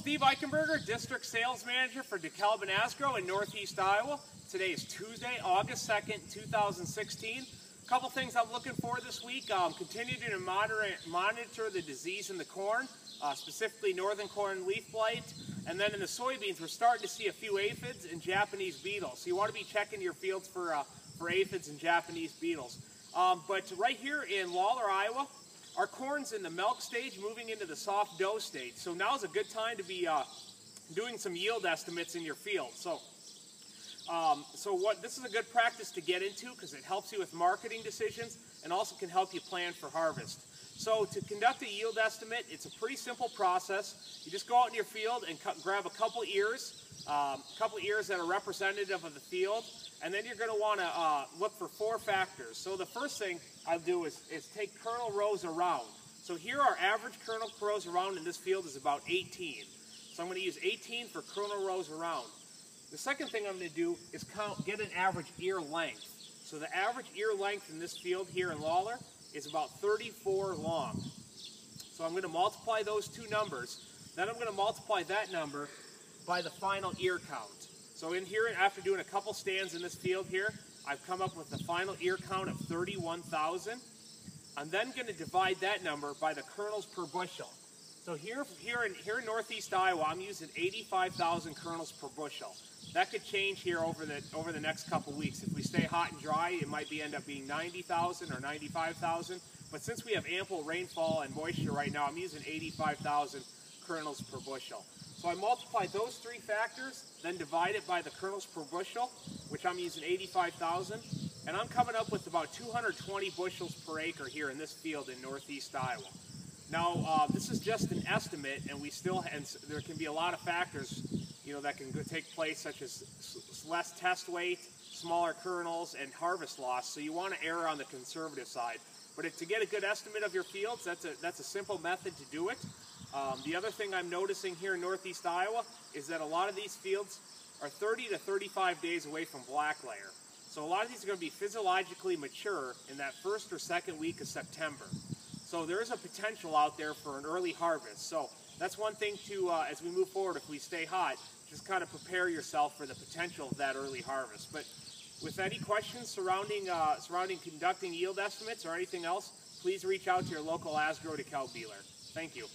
Steve Eichenberger, District Sales Manager for DeKalb and Asgrow in Northeast Iowa. Today is Tuesday, August 2nd, 2016. A couple things I'm looking for this week. Continue to monitor the disease in the corn, specifically northern corn leaf blight. And then in the soybeans, we're starting to see a few aphids and Japanese beetles. So you want to be checking your fields for aphids and Japanese beetles. But right here in Lawler, Iowa, our corn's in the milk stage, moving into the soft dough stage. So now's a good time to be doing some yield estimates in your field. This is a good practice to get into because it helps you with marketing decisions and also can help you plan for harvest. So to conduct a yield estimate, it's a pretty simple process. You just go out in your field and grab a couple ears that are representative of the field, and then you're going to want to look for 4 factors. So the first thing I'll do is take kernel rows around. So here our average kernel rows around in this field is about 18. So I'm going to use 18 for kernel rows around. The second thing I'm going to do is get an average ear length. So the average ear length in this field here in Lawler is about 34 long. So I'm going to multiply those 2 numbers. Then I'm going to multiply that number by the final ear count. So in here, after doing a couple stands in this field here, I've come up with the final ear count of 31,000. I'm then going to divide that number by the kernels per bushel. So here in Northeast Iowa, I'm using 85,000 kernels per bushel. That could change here over the next couple weeks. If we stay hot and dry, it might end up being 90,000 or 95,000. But since we have ample rainfall and moisture right now, I'm using 85,000 kernels per bushel. So I multiply those 3 factors, then divide it by the kernels per bushel, which I'm using 85,000, and I'm coming up with about 220 bushels per acre here in this field in Northeast Iowa. Now, this is just an estimate, and there can be a lot of factors, that can take place, such as less test weight, smaller kernels, and harvest loss. So you want to err on the conservative side. But to get a good estimate of your fields, that's a simple method to do it. The other thing I'm noticing here in Northeast Iowa is that a lot of these fields are 30 to 35 days away from black layer. So a lot of these are going to be physiologically mature in that first or second week of September. So there is a potential out there for an early harvest. So that's one thing to, as we move forward, if we stay hot, just kind of prepare yourself for the potential of that early harvest. But with any questions surrounding conducting yield estimates or anything else, please reach out to your local Asgrow DeKalb dealer. Thank you.